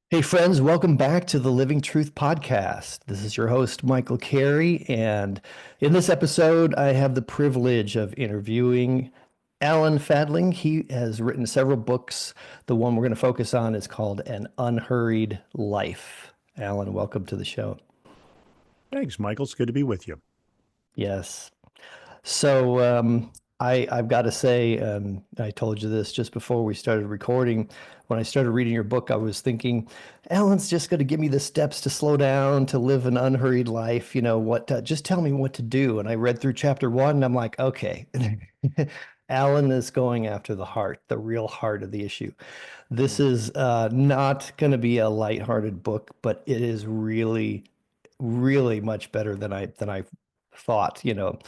Hey, friends, welcome back to the Living Truth Podcast. This is your host, Michael Carey, and in this episode, I have the privilege of interviewing Alan Fadling. He has written several books. The one we're going to focus on is called An Unhurried Life. Alan, welcome to the show. Thanks, Michael. It's good to be with you. Yes. So I've got to say, I told you this just before we started recording. When I started reading your book, I was thinking, Alan's just going to give me the steps to slow down, to live an unhurried life. Just tell me what to do. And I read through chapter one, and I'm like, okay, Alan is going after the heart, the real heart of the issue. This Mm. is not going to be a lighthearted book, but it is really, really much better than I thought, um,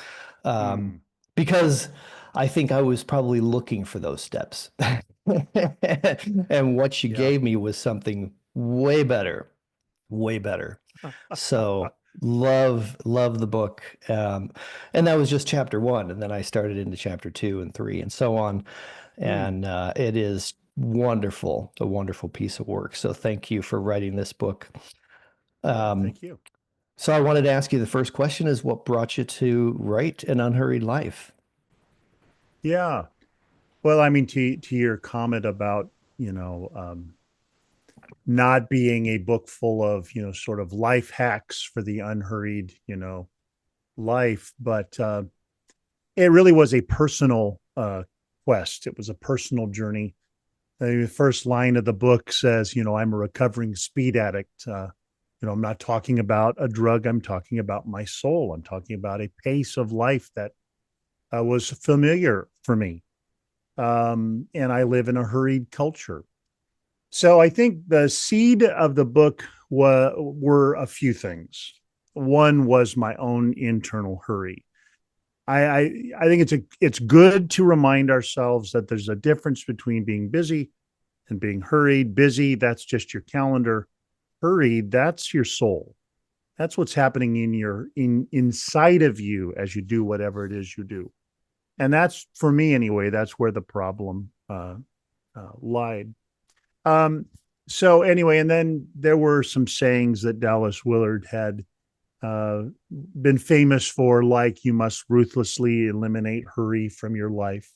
Mm. because I think I was probably looking for those steps. And what she Yeah. gave me was something way better, way better. So love the book. And that was just chapter one. And then I started into chapter two and three and so on. Mm. And it is wonderful, a wonderful piece of work. So thank you for writing this book. Oh, Um, thank you. so I wanted to ask you the first question is what brought you to write An Unhurried Life? Yeah. Well, I mean, to your comment about, you know, um, not being a book full of, sort of life hacks for the unhurried, life, but it really was a personal quest. It was a personal journey. The first line of the book says, I'm a recovering speed addict. I'm not talking about a drug. I'm talking about my soul. I'm talking about a pace of life that was familiar for me. And I live in a hurried culture. So I think the seed of the book were a few things. One was my own internal hurry. I think it's good to remind ourselves that there's a difference between being busy and being hurried. Busy, that's just your calendar. Hurried, that's your soul. That's what's happening inside of you as you do whatever it is you do. And that's, for me anyway, that's where the problem lied. Um, so anyway, and then there were some sayings that Dallas Willard had uh, been famous for, like you must ruthlessly eliminate hurry from your life.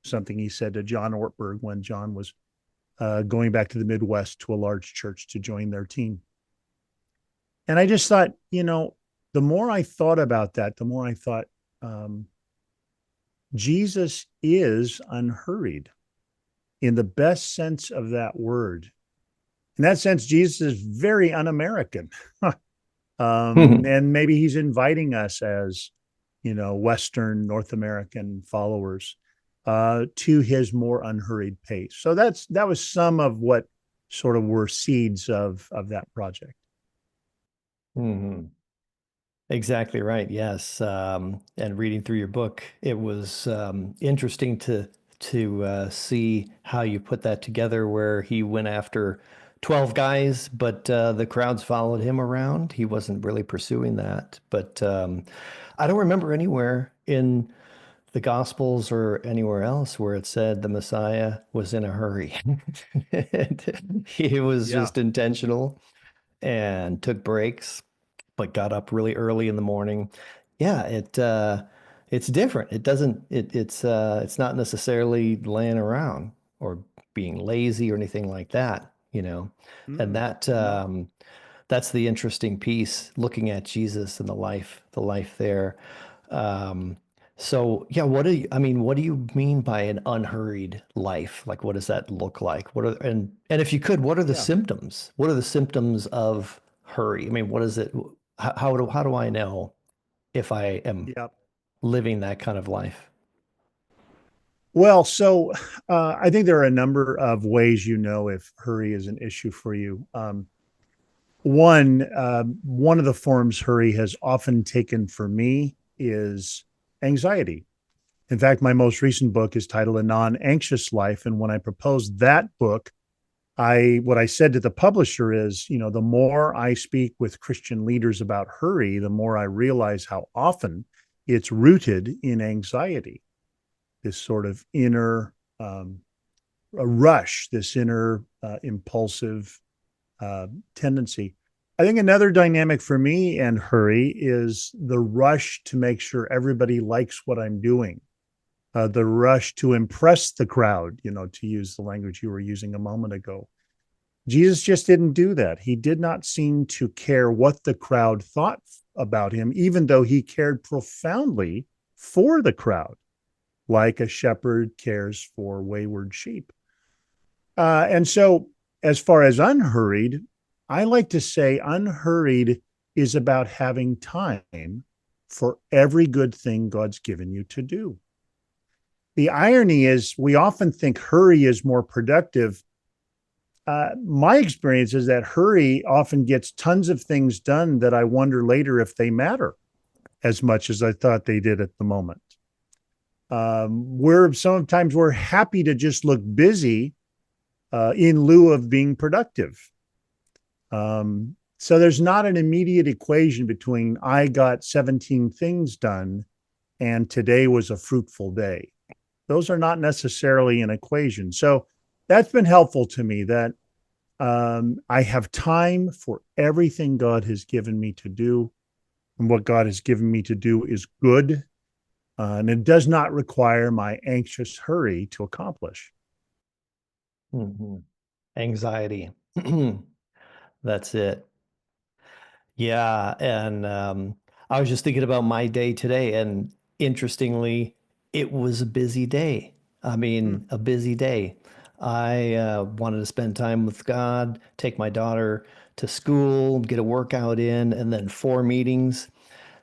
Something he said to John Ortberg when John was going back to the Midwest to a large church to join their team. And I just thought, the more I thought about that, the more I thought, um, Jesus is unhurried in the best sense of that word. In that sense, Jesus is very un American. And maybe he's inviting us as, Western North American followers to his more unhurried pace. So that was some of what sort of were seeds of that project. Mhm. Exactly right. Yes. And reading through your book, it was interesting to see how you put that together, where he went after 12 guys, but the crowds followed him around. He wasn't really pursuing that. But I don't remember anywhere in the Gospels or anywhere else where it said the Messiah was in a hurry. He was Yeah. just intentional and took breaks but got up really early in the morning. Yeah, it's different. It doesn't it's not necessarily laying around or being lazy or anything like that. And Mm, that no. that's the interesting piece, looking at Jesus and the life there. Um, so yeah, what do you mean by an unhurried life? Like, what does that look like? And if you could, what are the Yeah. symptoms? What are the symptoms of hurry? I mean, what is it? How do I know if I am Yeah. living that kind of life? Well, so I think there are a number of ways if hurry is an issue for you. One of the forms hurry has often taken for me is anxiety. In fact, my most recent book is titled A Non-Anxious Life. And when I proposed that book, what I said to the publisher is, the more I speak with Christian leaders about hurry, the more I realize how often it's rooted in anxiety, this sort of inner a rush, this inner impulsive tendency. I think another dynamic for me and hurry is the rush to make sure everybody likes what I'm doing, the rush to impress the crowd, to use the language you were using a moment ago. Jesus just didn't do that. He did not seem to care what the crowd thought about him, even though he cared profoundly for the crowd, like a shepherd cares for wayward sheep. And so, as far as unhurried, I like to say unhurried is about having time for every good thing God's given you to do. The irony is, we often think hurry is more productive. My experience is that hurry often gets tons of things done that I wonder later if they matter as much as I thought they did at the moment. We're sometimes we're happy to just look busy in lieu of being productive. So there's not an immediate equation between I got 17 things done and today was a fruitful day. Those are not necessarily an equation. So that's been helpful to me that I have time for everything God has given me to do. And what God has given me to do is good. And it does not require my anxious hurry to accomplish. Hmm. Anxiety. That's it. Yeah, and I was just thinking about my day today, and interestingly, it was a busy day. I Hmm. mean, a busy day. I wanted to spend time with God, take my daughter to school, get a workout in, and then four meetings.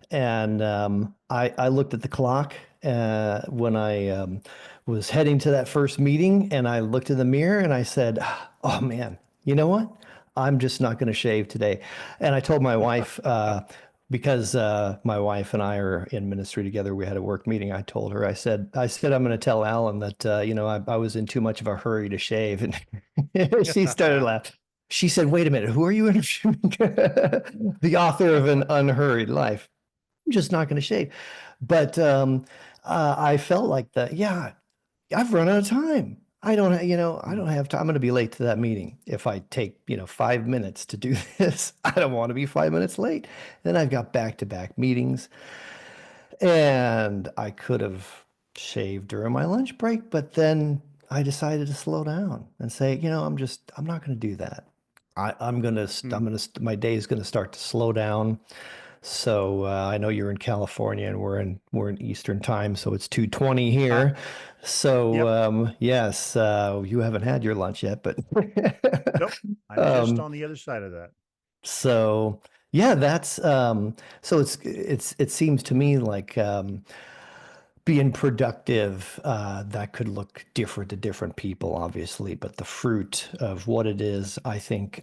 And I looked at the clock when I was heading to that first meeting, and I looked in the mirror and I said, "Oh man, you know what? I'm just not going to shave today." And I told my wife, because my wife and I are in ministry together, we had a work meeting. I told her, I said, I'm going to tell Alan that I was in too much of a hurry to shave, and she started laughing. She said, "Wait a minute, who are you interviewing?" The author of An Unhurried Life. I'm just not going to shave. But I felt like that. Yeah, I've run out of time. I don't have time. I'm going to be late to that meeting. If I take, 5 minutes to do this, I don't want to be 5 minutes late. Then I've got back-to-back meetings, and I could have shaved during my lunch break, but then I decided to slow down and say, I'm not going to do that. My day is going to start to slow down. So I know you're in California and we're in Eastern time, so it's 2:20 Ah, here. So yep. yes, you haven't had your lunch yet, but Nope. I'm just um, on the other side of that. so yeah, that's so it seems to me like being productive, that could look different to different people, obviously, but the fruit of what it is, I think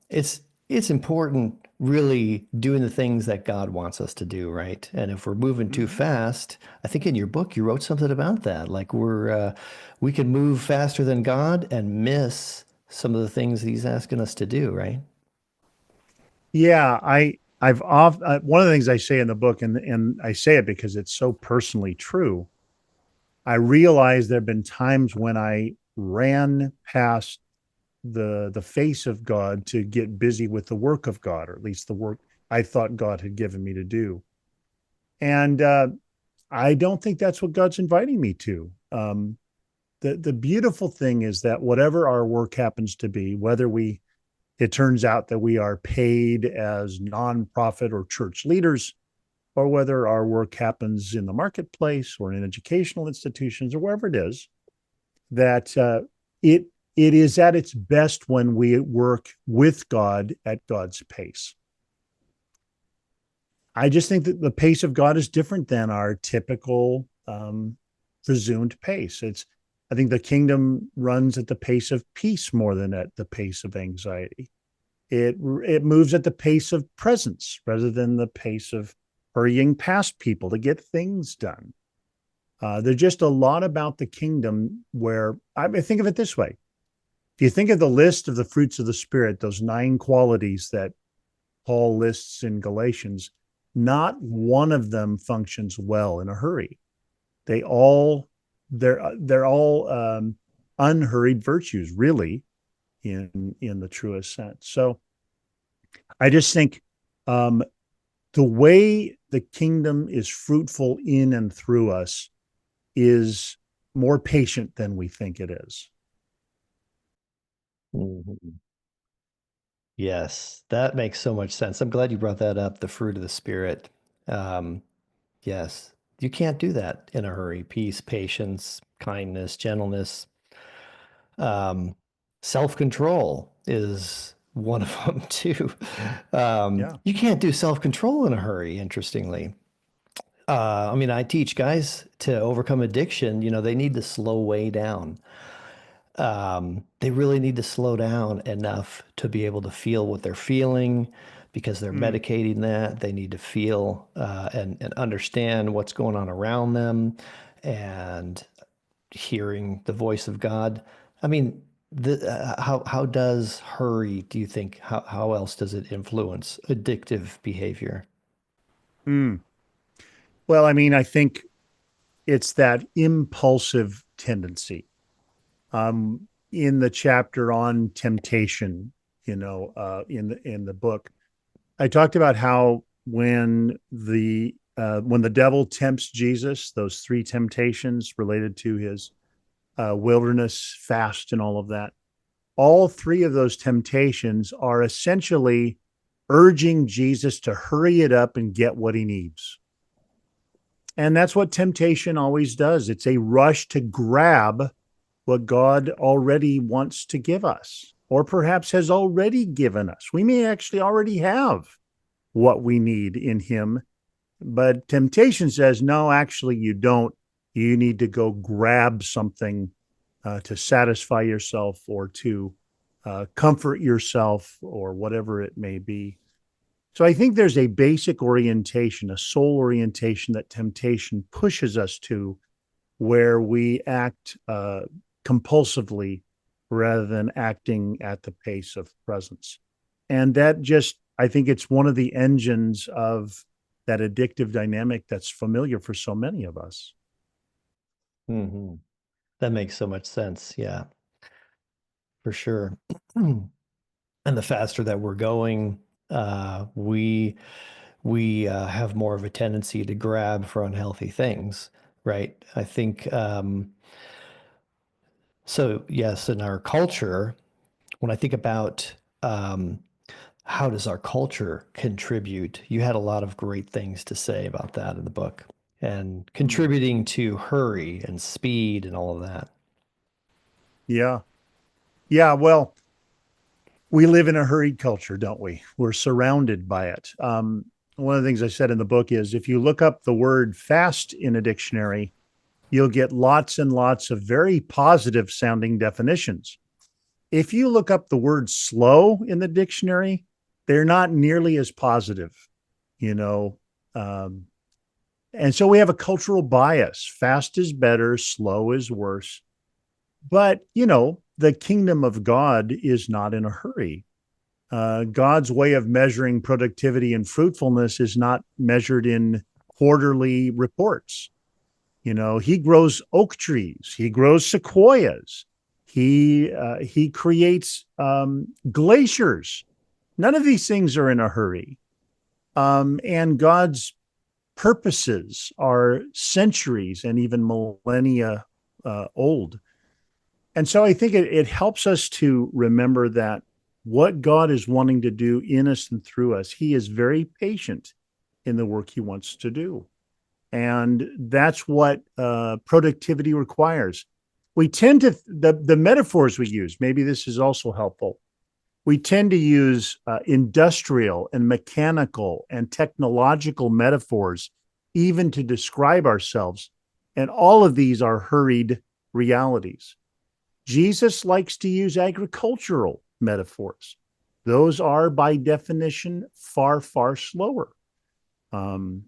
it's important really doing the things that God wants us to do, right? And if we're moving too Hmm. fast, I think in your book you wrote something about that. Like we can move faster than God and miss some of the things He's asking us to do, right? Yeah, I've off one of the things I say in the book, and I say it because it's so personally true. I realize there have been times when I ran past the face of God to get busy with the work of God, or at least the work I thought God had given me to do. And I don't think that's what God's inviting me to. The beautiful thing is that whatever our work happens to be, whether it turns out that we are paid as nonprofit or church leaders, or whether our work happens in the marketplace or in educational institutions or wherever it is, that it it is at its best when we work with God at God's pace. I just think that the pace of God is different than our typical presumed pace. I think the kingdom runs at the pace of peace more than at the pace of anxiety. It moves at the pace of presence rather than the pace of hurrying past people to get things done. There's just a lot about the kingdom where I think of it this way. If you think of the list of the fruits of the Spirit, those 9 qualities that Paul lists in Galatians, not one of them functions well in a hurry. They all they're all unhurried virtues, really. in the truest sense. So I just think um, the way the kingdom is fruitful in and through us is more patient than we think it is. Mhm. Yes, that makes so much sense. I'm glad you brought that up, the fruit of the spirit. Um, yes, you can't do that in a hurry. Peace, patience, kindness, gentleness, um, self-control is one of them too. Yeah. You can't do self-control in a hurry, interestingly. I mean, I teach guys to overcome addiction, they need to slow way down. They really need to slow down enough to be able to feel what they're feeling because they're Mm, medicating that. They need to feel and understand what's going on around them and hearing the voice of God. I mean, how does hurry, do you think, how else does it influence addictive behavior? mm. Well, I mean, I think it's that impulsive tendency. In the chapter on temptation, in the book, I talked about how when the devil tempts Jesus, those three temptations related to his wilderness fast and all of that, all three of those temptations are essentially urging Jesus to hurry it up and get what he needs. And that's what temptation always does. It's a rush to grab what God already wants to give us, or perhaps has already given us. We may actually already have what we need in Him, but temptation says, no, actually, you don't. You need to go grab something to satisfy yourself or to comfort yourself or whatever it may be. So I think there's a basic orientation, a soul orientation that temptation pushes us to, where we act compulsively rather than acting at the pace of presence. And that just, I think it's one of the engines of that addictive dynamic that's familiar for so many of us. Hmm. That makes so much sense. Yeah, for sure. And the faster that we're going, we have more of a tendency to grab for unhealthy things, right? I think so. Yes, in our culture, when I think about how does our culture contribute, you had a lot of great things to say about that in the book, and Mm. contributing to hurry and speed and all of that. Yeah. Yeah. Well, we live in a hurried culture, don't we? We're surrounded by it. One of the things I said in the book is if you look up the word fast in a dictionary, you'll get lots and lots of very positive sounding definitions. If you look up the word slow in the dictionary, they're not nearly as positive, you know. Um, and so we have a cultural bias. Fast is better, slow is worse. But, the kingdom of God is not in a hurry. God's way of measuring productivity and fruitfulness is not measured in quarterly reports. He grows oak trees, he grows sequoias, he creates glaciers. None of these things are in a hurry, and God's purposes are centuries and even millennia old. And so I think it helps us to remember that what God is wanting to do in us and through us, He is very patient in the work He wants to do. And that's what productivity requires. We tend to, the metaphors we use, maybe this is also helpful. We tend to use industrial and mechanical and technological metaphors, even to describe ourselves. And all of these are hurried realities. Jesus likes to use agricultural metaphors. Those are, by definition, far, far slower. Um,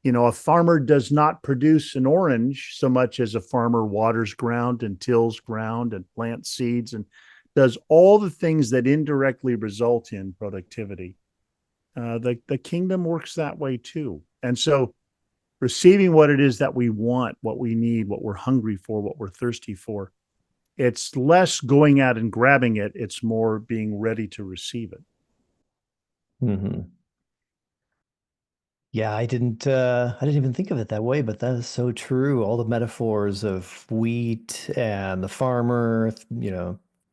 a farmer does not produce an orange so much as a farmer waters ground and tills ground and plants seeds and does all the things that indirectly result in productivity. The kingdom works that way too. And so receiving what it is that we want, what we need, what we're hungry for, what we're thirsty for, It's less going out and grabbing it. It's more being ready to receive it. Hmm. Yeah, I didn't even think of it that way, but that is so true. All the metaphors of wheat and the farmer,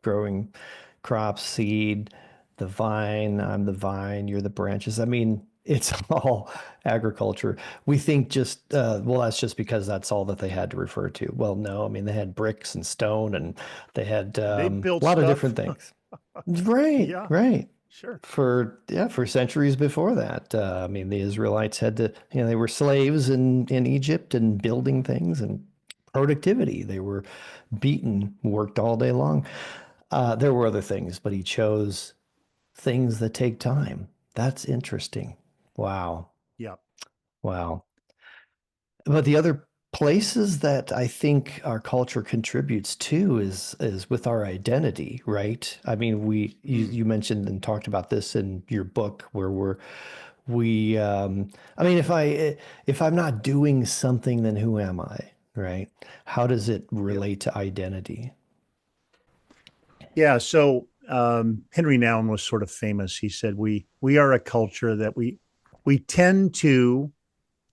growing crops, seed, the vine, I'm the vine, you're the branches. I mean, it's all agriculture. We think just well, that's just because that's all that they had to refer to. Well, no, I mean they had bricks and stone and they had They a built lot of stuff. different things. Right, Yeah, right. sure. For centuries before that. I mean, the Israelites had to, they were slaves in Egypt and building things and productivity. They were beaten, worked all day long. There were other things, but he chose things that take time. That's interesting. Wow. Yeah, Wow. But the other places that I think our culture contributes to is with our identity, right? I mean, mm, you mentioned and talked about this in your book where we I mean, if I'm not doing something, then who am I, right? How does it yep. relate to identity? Yeah. So Henry Nouwen was sort of famous. He said we are a culture that we tend to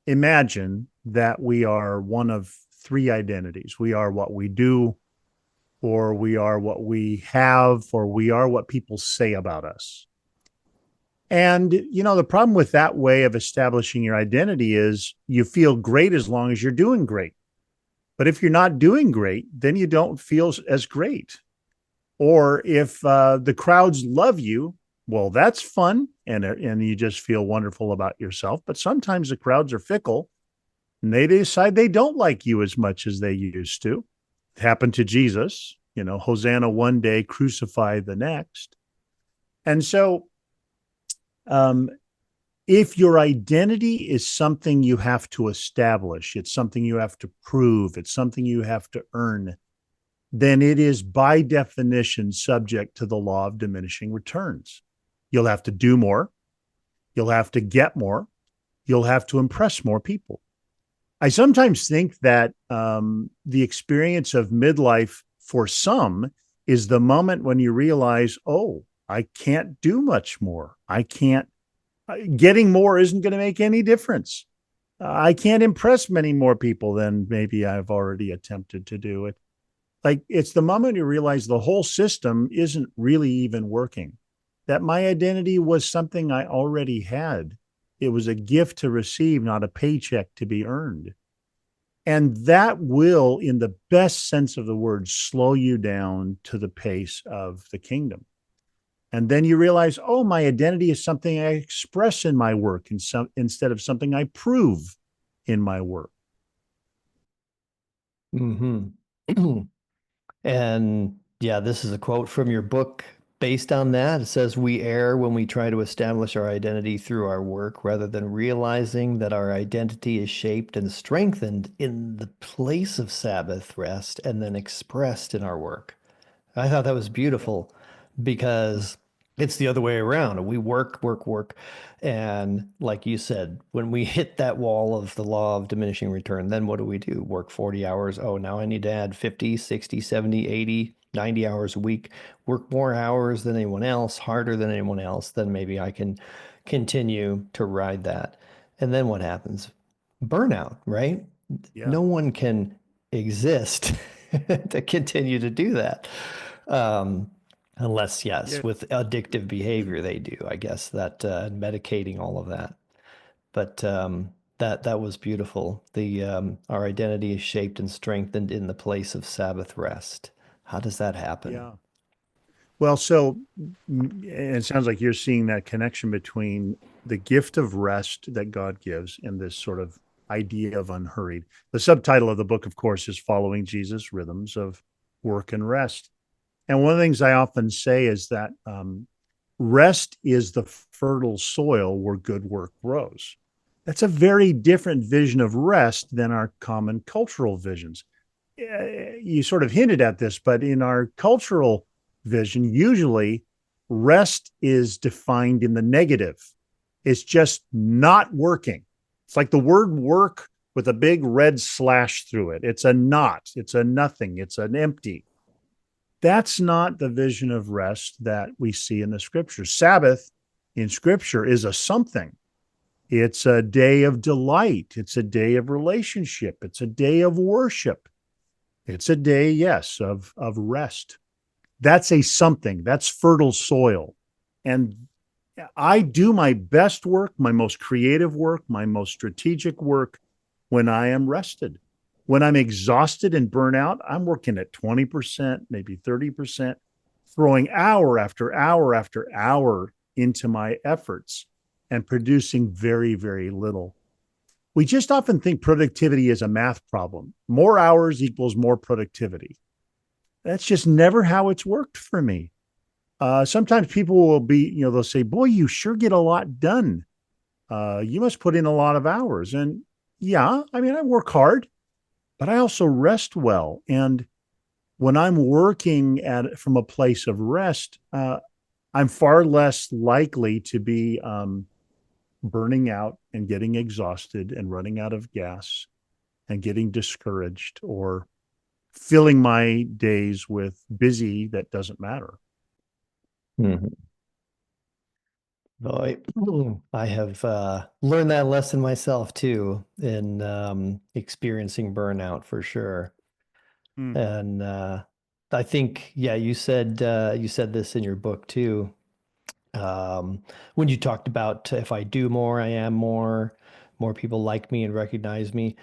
imagine that we are one of three identities. We are what we do, or we are what we have, or we are what people say about us. And the problem with that way of establishing your identity is you feel great as long as you're doing great. But if you're not doing great, then you don't feel as great. Or if the crowds love you, well, that's fun, and you just feel wonderful about yourself. But sometimes the crowds are fickle, and they decide they don't like you as much as they used to. It happened to Jesus, Hosanna one day, crucify the next. And so, um, if your identity is something you have to establish, it's something you have to prove, it's something you have to earn, then it is by definition subject to the law of diminishing returns. You'll have to do more, you'll have to get more, you'll have to impress more people. I sometimes think that the experience of midlife for some is the moment when you realize, oh, I can't do much more. I can't, getting more isn't going to make any difference. I can't impress many more people than maybe I've already attempted to do it. Like it's the moment you realize the whole system isn't really even working, that my identity was something I already had. It was a gift to receive, not a paycheck to be earned. And that will, in the best sense of the word, slow you down to the pace of the kingdom. And then you realize, oh, my identity is something I express in my work instead of something I prove in my work. Hmm. And yeah, this is a quote from your book based on that. It says, we err when we try to establish our identity through our work rather than realizing that our identity is shaped and strengthened in the place of Sabbath rest and then expressed in our work. I thought that was Yep. beautiful because it's the other way around. We work, work, work. And like you said, when we hit that wall of the law of diminishing return, then what do? Work 40 hours. Oh, now I need to add 50, 60, 70, 80, 90 hours a week. Work more hours than anyone else, harder than anyone else. Then maybe I can continue to ride that. And then what happens? Burnout, right? Yeah. No one can exist to continue to do that. Um, Unless, yes, Yeah. with addictive behavior, they do, I guess, that medicating all of that. But that was beautiful. The our identity is shaped and strengthened in the place of Sabbath rest. How does that happen? Yeah. Well, so it sounds like you're seeing that connection between the gift of rest that God gives and this sort of idea of unhurried. The subtitle of the book, of course, is Following Jesus' Rhythms of Work and Rest. And one of the things I often say is that rest is the fertile soil where good work grows. That's a very different vision of rest than our common cultural visions. You sort of hinted at this, but in our cultural vision, usually rest is defined in the negative. It's just not working. It's like the word work with a big red slash through it. It's a not, it's a nothing, it's an empty. That's not the vision of rest that we see in the scriptures. Sabbath in scripture is a something. It's a day of delight. It's a day of relationship. It's a day of worship. It's a day, yes, of rest. That's a something. That's fertile soil. And I do my best work, my most creative work, my most strategic work when I am rested. When I'm exhausted and burnt out, I'm working at 20%, maybe 30%, throwing hour after hour after hour into my efforts and producing very, very little. We just often think productivity is a math problem. More hours equals more productivity. That's just never how it's worked for me. Sometimes people will be, they'll say, "Boy, you sure get a lot done. You must put in a lot of hours." And yeah, I mean, I work hard, but I also rest well. And when I'm working at from a place of rest, I'm far less likely to be burning out and getting exhausted and running out of gas and getting discouraged or filling my days with busy that doesn't matter. Mhm. Oh, I have learned that lesson myself too in experiencing burnout for sure. Mm. And I think, yeah, you said this in your book too. When you talked about if I do more, I am more, more people like me and recognize me,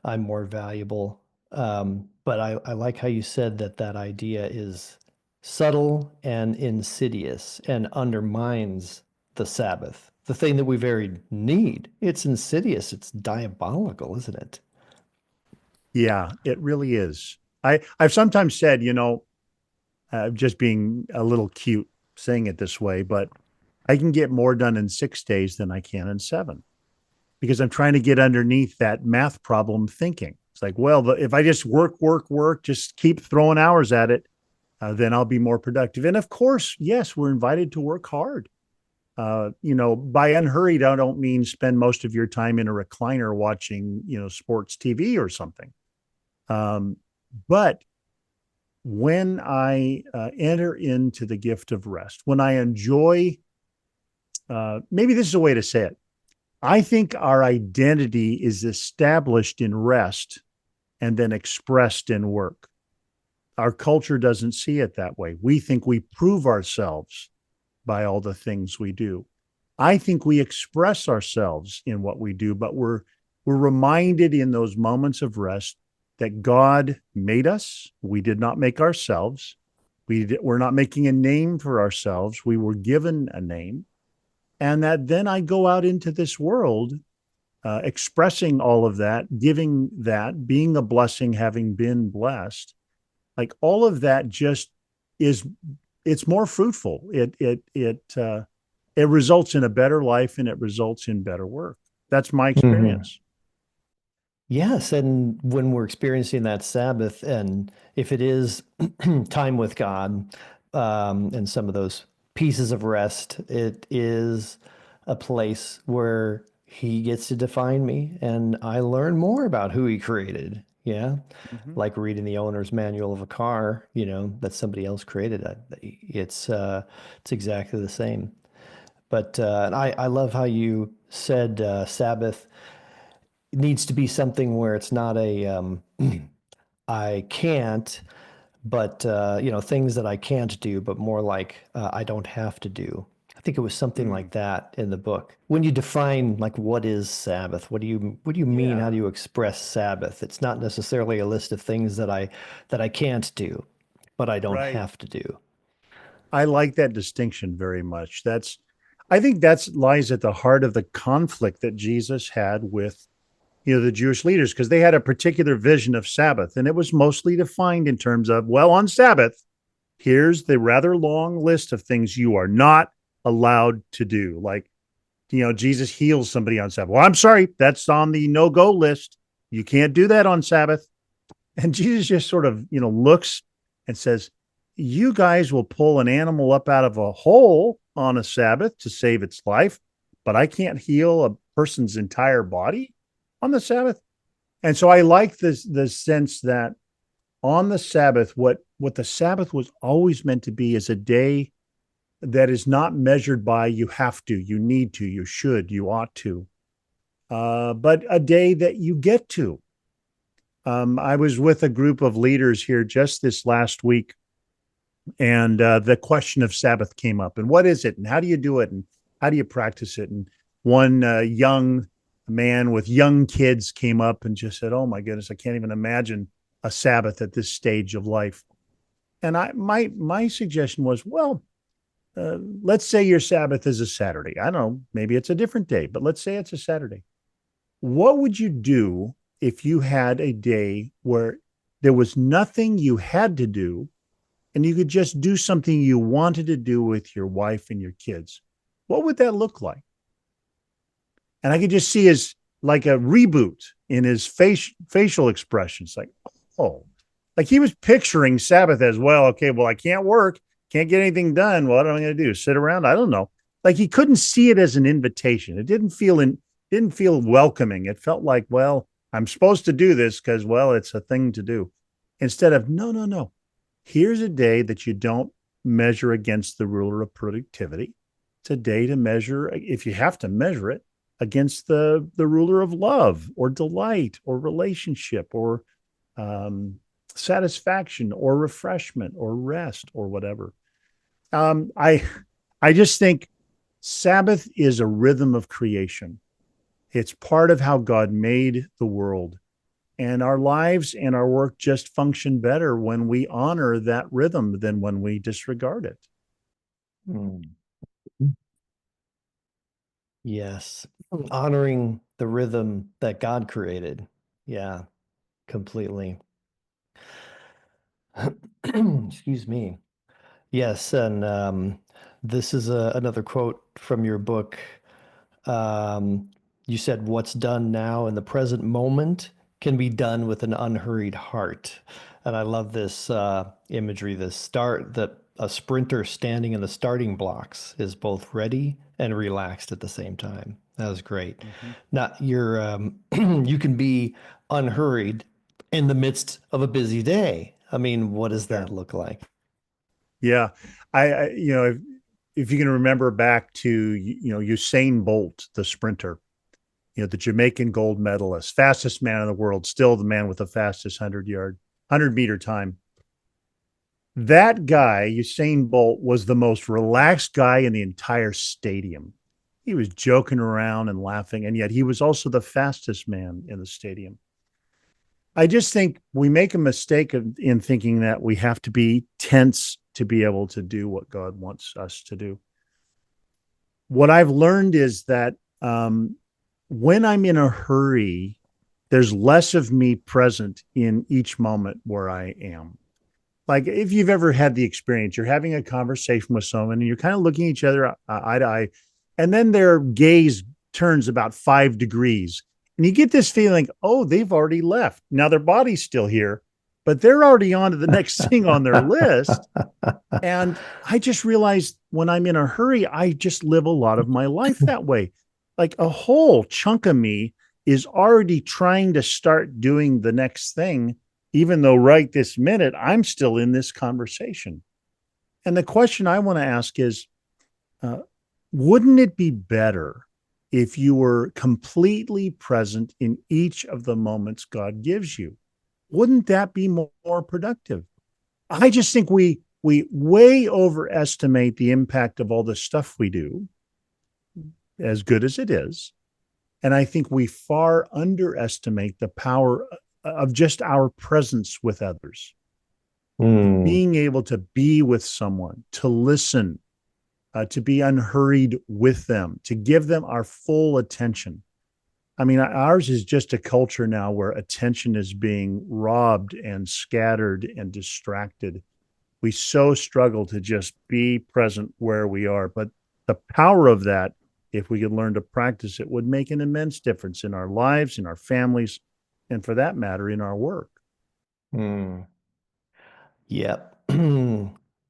I'm more valuable. But I like how you said that that idea is subtle and insidious and undermines the Sabbath, the thing that we very need. It's insidious. It's diabolical, isn't it? Yeah, it really is. I've sometimes said, just being a little cute saying it this way, but I can get more done in 6 days than I can in seven because I'm trying to get underneath that math problem thinking. It's like, well, if I just work, work, work, just keep throwing hours at it, then I'll be more productive. And of course, yes, we're invited to work hard. By unhurried, I don't mean spend most of your time in a recliner watching, sports TV or something. Um, but when I enter into the gift of rest, when I enjoy, maybe this is a way to say it. I think our identity is established in rest and then expressed in work. Our culture doesn't see it that way. We think we prove ourselves by all the things we do. I think we express ourselves in what we do, but we're reminded in those moments of rest that God made us. We did not make ourselves. We're not making a name for ourselves. We were given a name. And that then I go out into this world expressing all of that, giving that, being a blessing, having been blessed. Like all of that just is, it's more fruitful. It results in a better life and it results in better work. That's my Mhm. experience. Yes, and when we're experiencing that Sabbath, and if it is time with God, and some of those pieces of rest, it is a place where He gets to define me, and I learn more about who He created. Yeah, Mm-hmm. like reading the owner's manual of a car, that somebody else created. It's exactly the same. But and I love how you said Sabbath needs to be something where it's not a I can't, but things that I can't do, but more like I don't have to do. I think it was something Mm. like that in the book. When you define like what is Sabbath, what do you mean? How Yeah, do you express Sabbath? It's not necessarily a list of things that I can't do, but I don't right. have to do. I like that distinction very much. I think that's lies at the heart of the conflict that Jesus had with, the Jewish leaders, because they had a particular vision of Sabbath, and it was mostly defined in terms of, well, on Sabbath, here's the rather long list of things you are not allowed to do. Like, Jesus heals somebody on Sabbath. Well, I'm sorry, that's on the no-go list. You can't do that on Sabbath. And Jesus just sort of, looks and says, "You guys will pull an animal up out of a hole on a Sabbath to save its life, but I can't heal a person's entire body on the Sabbath." And so I like this the sense that on the Sabbath, what the Sabbath was always meant to be is a day that is not measured by you have to, you need to, you should, you ought to, but a day that you get to. I was with a group of leaders here just this last week, and the question of Sabbath came up. And what is it? And how do you do it? And how do you practice it? And one young man with young kids came up and just said, "Oh my goodness, I can't even imagine a Sabbath at this stage of life." And my suggestion was, well, let's say your Sabbath is a Saturday. I don't know, maybe it's a different day, but let's say it's a Saturday. What would you do if you had a day where there was nothing you had to do and you could just do something you wanted to do with your wife and your kids? What would that look like? And I could just see his like a reboot in his facial expressions, like, oh, like he was picturing Sabbath as well. Okay, well, I can't work, can't get anything done. What am I going to do? Sit around? I don't know. Like he couldn't see it as an invitation. It didn't feel welcoming. It felt like, well, I'm supposed to do this because, well, it's a thing to do. Instead of, no, no, no. Here's a day that you don't measure against the ruler of productivity. It's a day to measure, if you have to measure it, against the ruler of love or delight or relationship or um, satisfaction or refreshment or rest or whatever. Um, I I just think Sabbath is a rhythm of creation. It's part of how God made the world. And our lives and our work just function better when we honor that rhythm than when we disregard it. Mm. Yes. Honoring the rhythm that God created. Yeah, completely. Excuse me. Yes, and this is another quote from your book. Um, you said, "What's done now in the present moment can be done with an unhurried heart." And I love this imagery, this start that a sprinter standing in the starting blocks is both ready and relaxed at the same time. That was great. Mm-hmm. Now, you can be unhurried in the midst of a busy day. I mean, what does Yeah. that look like? Yeah. If you can remember back to, Usain Bolt, the sprinter, the Jamaican gold medalist, fastest man in the world, still the man with the fastest 100-meter time. That guy, Usain Bolt, was the most relaxed guy in the entire stadium. He was joking around and laughing, and yet he was also the fastest man in the stadium. I just think we make a mistake in thinking that we have to be tense to be able to do what God wants us to do. What I've learned is that when I'm in a hurry, there's less of me present in each moment where I am. Like if you've ever had the experience, you're having a conversation with someone and you're kind of looking at each other eye to eye, and then their gaze turns about 5 degrees. And you get this feeling, oh, they've already left. Now their body's still here, but they're already on to the next thing on their list. And I just realized when I'm in a hurry, I just live a lot of my life that way. Like a whole chunk of me is already trying to start doing the next thing, even though right this minute I'm still in this conversation. And the question I want to ask is uh, wouldn't it be better if you were completely present in each of the moments God gives you? Wouldn't that be more productive? I just think we way overestimate the impact of all the stuff we do, as good as it is. And I think we far underestimate the power of just our presence with others, Hmm. being able to be with someone, to listen, to be unhurried with them, to give them our full attention. I mean, ours is just a culture now where attention is being robbed and scattered and distracted. We so struggle to just be present where we are. But the power of that, if we could learn to practice it, would make an immense difference in our lives, in our families, and for that matter, in our work. Hmm. Yep.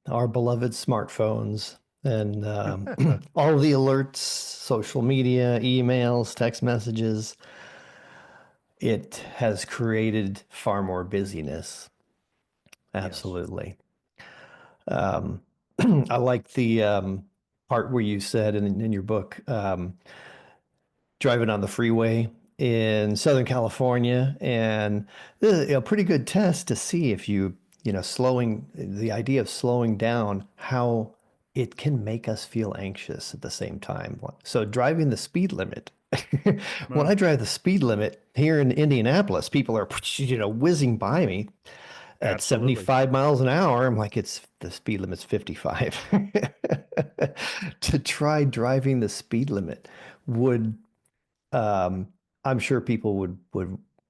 Our beloved smartphones and all the alerts, social media, emails, text messages, it has created far more busyness. Yes. absolutely. Um, I like the part where you said in your book, driving on the freeway in Southern California, and a pretty good test to see if slowing the idea of slowing down, how it can make us feel anxious at the same time. So driving the speed limit. When I Well, drive the speed limit here in Indianapolis, people are, whizzing by me at absolutely. 75 miles an hour. I'm like, it's the speed limit's 55. To try driving the speed limit would, um, I'm sure people would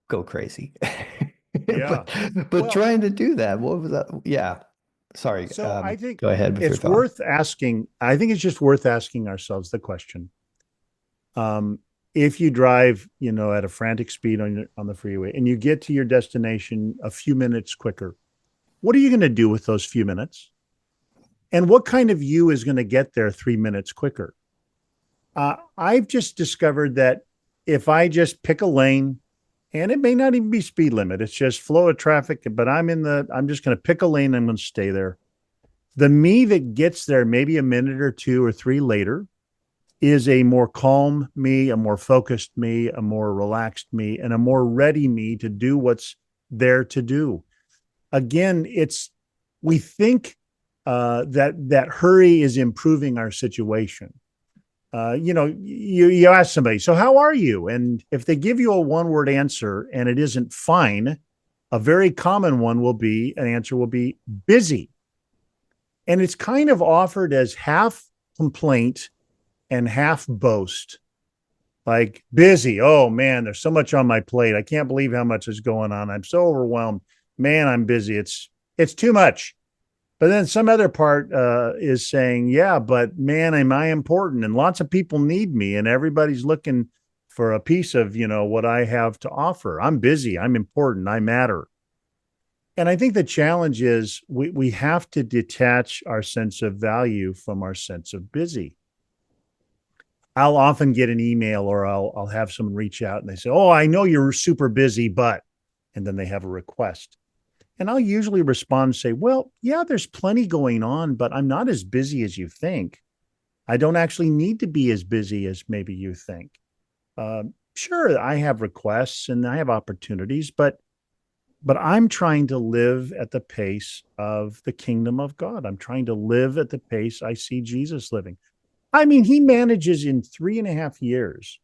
go crazy. Yeah. But but Well, trying to do that, what was that? Yeah. Sorry. so I think Go ahead with your it's thought. worth asking. I think it's just worth asking ourselves the question. Um, if you drive, at a frantic speed on the freeway and you get to your destination a few minutes quicker, what are you going to do with those few minutes? And what kind of you is going to get there 3 minutes quicker? I've just discovered that if I just pick a lane, and it may not even be speed limit, it's just flow of traffic, but I'm just going to pick a lane. I'm going to stay there. The me that gets there maybe a minute or two or three later is a more calm me, a more focused me, a more relaxed me, and a more ready me to do what's there to do. Again, we think that hurry is improving our situation. You ask somebody, so how are you? And if they give you a one word answer and it isn't fine, a very common one an answer will be busy. And it's kind of offered as half complaint and half boast. Like busy. Oh man, there's so much on my plate. I can't believe how much is going on. I'm so overwhelmed. Man, I'm busy. It's too much. But then some other part is saying, yeah, but man, am I important? And lots of people need me, and everybody's looking for a piece of what I have to offer. I'm busy. I'm important. I matter. And I think the challenge is we have to detach our sense of value from our sense of busy. I'll often get an email or I'll have someone reach out and they say, "Oh, I know you're super busy, but," and then they have a request. And I'll usually respond and say, "Well, yeah, there's plenty going on, but I'm not as busy as you think. I don't actually need to be as busy as maybe you think. Sure, I have requests and I have opportunities, but I'm trying to live at the pace of the kingdom of God. I'm trying to live at the pace I see Jesus living. I mean, he manages in 3.5 years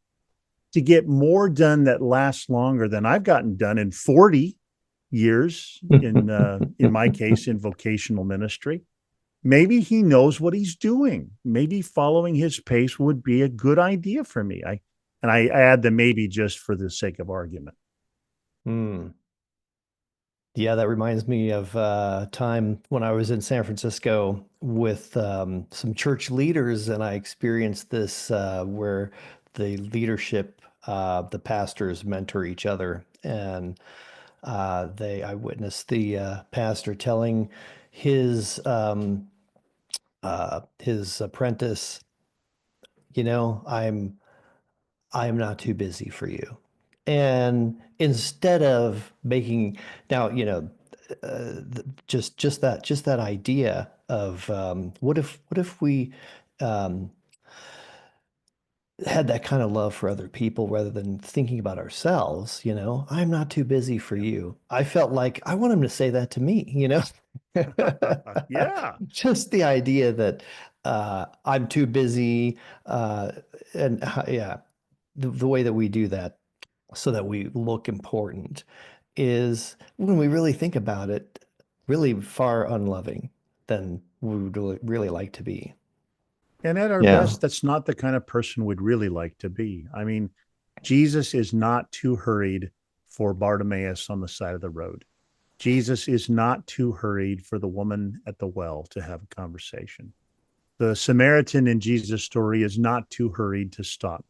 to get more done that lasts longer than I've gotten done in 40 years in my case in vocational ministry. Maybe he knows what he's doing. Maybe following his pace would be a good idea for me. I add the maybe just for the sake of argument. Hmm. Yeah, that reminds me of time when I was in San Francisco with some church leaders, and I experienced this where the leadership, the pastors mentor each other, and I witnessed the pastor telling his apprentice, I'm not too busy for you. And instead of making now, just that idea of what if we um, had that kind of love for other people rather than thinking about ourselves, I'm not too busy for Yeah. you. I felt like I want him to say that to me. Yeah. Just the idea that I'm too busy, uh, and yeah, the way that we do that so that we look important is, when we really think about it, really far unloving than we would really like to be. And at our Yeah. best, that's not the kind of person we'd really like to be. I mean, Jesus is not too hurried for Bartimaeus on the side of the road. Jesus is not too hurried for the woman at the well to have a conversation. The Samaritan in Jesus' story is not too hurried to stop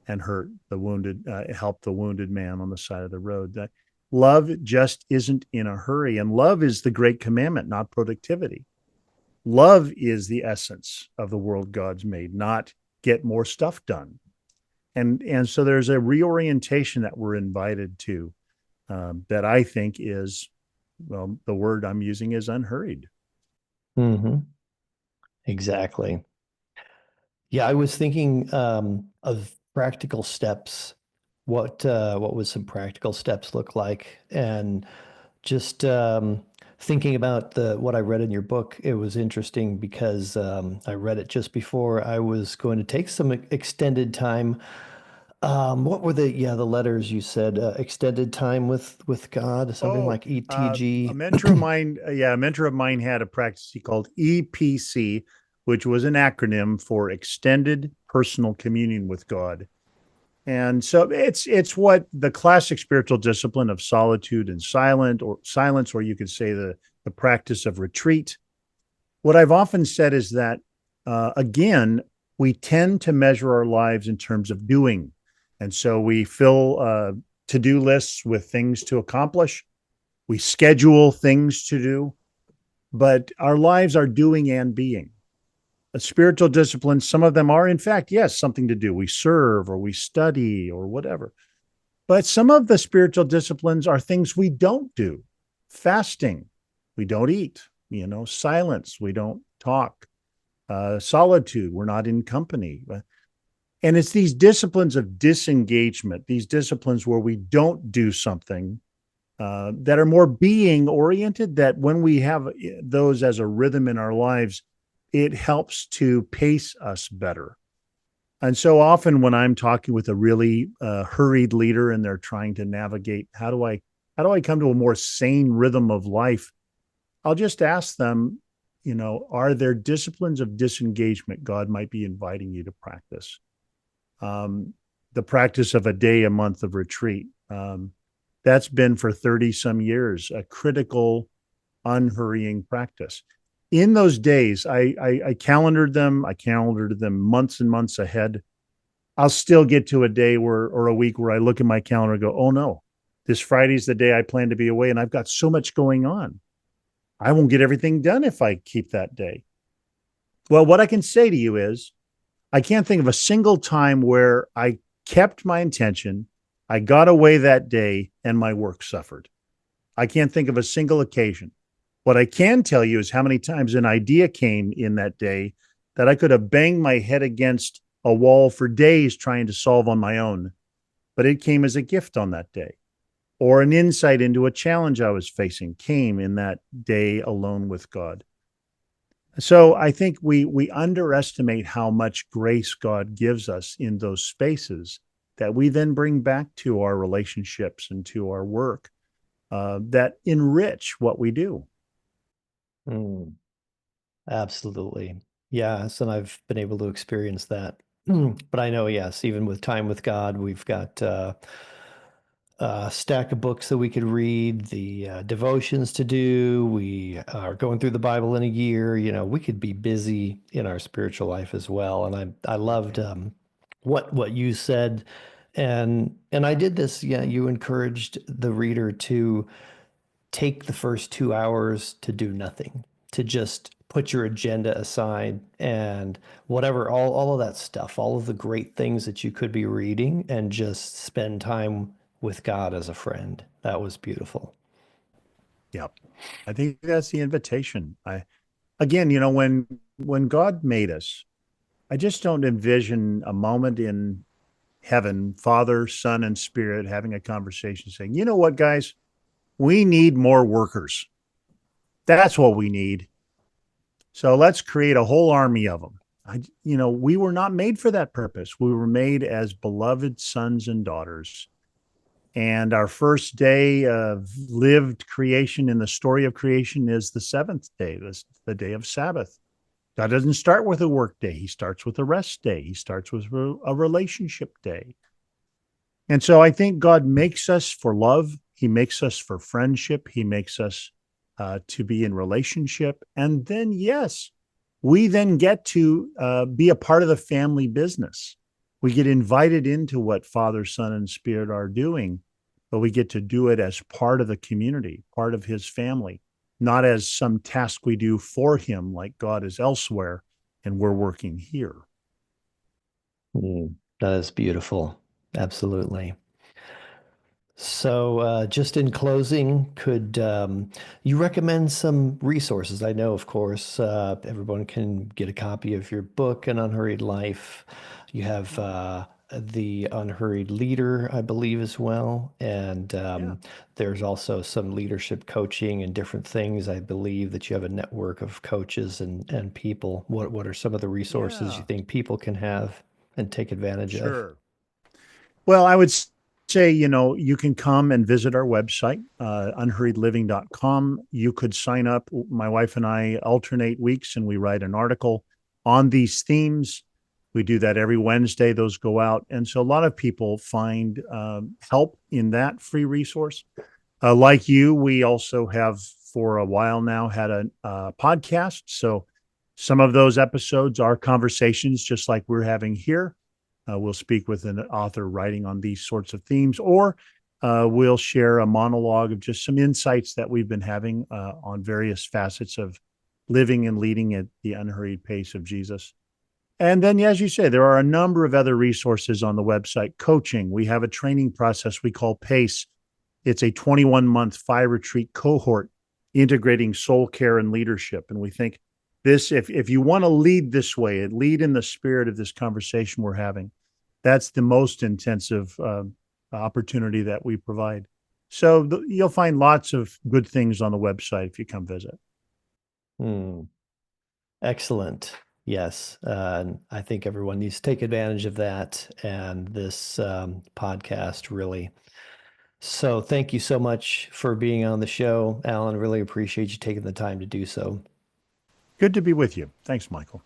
and help the wounded man on the side of the road. That love just isn't in a hurry, and love is the great commandment, not productivity. Love is the essence of the world God's made, not get more stuff done. And so there's a reorientation that we're invited to, that I think is Well, the word I'm using is unhurried. Hmm. Exactly. Yeah, I was thinking of practical steps. What would some practical steps look like? And just thinking about the what I read in your book, it was interesting because I read it just before I was going to take some extended time. What were the letters you said? Extended time with God, something Oh, like a ETG. mentor of mine, yeah, a mentor of mine had a practice he called EPC, which was an acronym for Extended Personal Communion with God. And so it's what the classic spiritual discipline of solitude and silence, or you could say the practice of retreat. What I've often said is that again, we tend to measure our lives in terms of doing, and so we fill to-do lists with things to accomplish. We schedule things to do, but our lives are doing and being. A spiritual discipline, some of them are, in fact, yes, something to do. We serve or we study or whatever. But some of the spiritual disciplines are things we don't do. Fasting, we don't eat, silence, we don't talk, solitude, we're not in company. And it's these disciplines of disengagement, these disciplines where we don't do something that are more being oriented, that when we have those as a rhythm in our lives, it helps to pace us better. And so often when I'm talking with a really hurried leader and they're trying to navigate how do I come to a more sane rhythm of life, I'll just ask them, are there disciplines of disengagement God might be inviting you to practice? um, the practice of a day a month of retreat. That's been for 30 some years a critical, unhurrying practice. In those days, I calendared them. I calendared them months and months ahead. I'll still get to a day where, or a week where I look at my calendar and go, oh no, this Friday's the day I plan to be away. And I've got so much going on. I won't get everything done if I keep that day. Well, what I can say to you is I can't think of a single time where I kept my intention, I got away that day, and my work suffered. I can't think of a single occasion. What I can tell you is how many times an idea came in that day that I could have banged my head against a wall for days trying to solve on my own, but it came as a gift on that day. Or an insight into a challenge I was facing came in that day alone with God. So I think we underestimate how much grace God gives us in those spaces that we then bring back to our relationships and to our work that enrich what we do. Mm, absolutely. Yes, and I've been able to experience that. But I know, yes, even with time with God, we've got a stack of books that we could read, the devotions to do. We are going through the Bible in a year. We could be busy in our spiritual life as well. And I loved Yeah. what you said, and I did this. Yeah, you encouraged the reader to take the first 2 hours to do nothing, to just put your agenda aside and whatever, all of that stuff, all of the great things that you could be reading, and just spend time with God as a friend. That was beautiful. Yep. I think that's the invitation. I again, when God made us, I just don't envision a moment in heaven, Father, Son, and Spirit having a conversation saying, you know what, guys, we need more workers. That's what we need. So let's create a whole army of them. We were not made for that purpose. We were made as beloved sons and daughters. And our first day of lived creation in the story of creation is the seventh day, the day of Sabbath. God doesn't start with a work day. He starts with a rest day. He starts with a relationship day. And so I think God makes us for love. He makes us for friendship. He makes us to be in relationship. And then, yes, we then get to be a part of the family business. We get invited into what Father, Son, and Spirit are doing, but we get to do it as part of the community, part of his family, not as some task we do for him, like God is elsewhere and we're working here. Mm, that is beautiful. Absolutely. So, just in closing, could you recommend some resources? I know, of course, everyone can get a copy of your book, An Unhurried Life. You have the Unhurried Leader, I believe, as well. And Yeah. there's also some leadership coaching and different things. I believe that you have a network of coaches and people. What are some of the resources you Yeah. think people can have and take advantage of? Sure. Well, I would say, you can come and visit our website, unhurriedliving.com. You could sign up. My wife and I alternate weeks and we write an article on these themes. We do that every Wednesday. Those go out. And so a lot of people find help in that free resource. Like you, we also have for a while now had a podcast. So some of those episodes are conversations just like we're having here. We'll speak with an author writing on these sorts of themes, or we'll share a monologue of just some insights that we've been having on various facets of living and leading at the unhurried pace of Jesus. And then, as you say, there are a number of other resources on the website. Coaching, we have a training process we call PACE. It's a 21-month 5 retreat cohort integrating soul care and leadership. And we think this, if you want to lead this way and lead in the spirit of this conversation we're having, that's the most intensive opportunity that we provide. So you'll find lots of good things on the website if you come visit. Hmm. Excellent. Yes. And I think everyone needs to take advantage of that and this podcast, really. So thank you so much for being on the show, Alan. Really appreciate you taking the time to do so. Good to be with you. Thanks, Michael.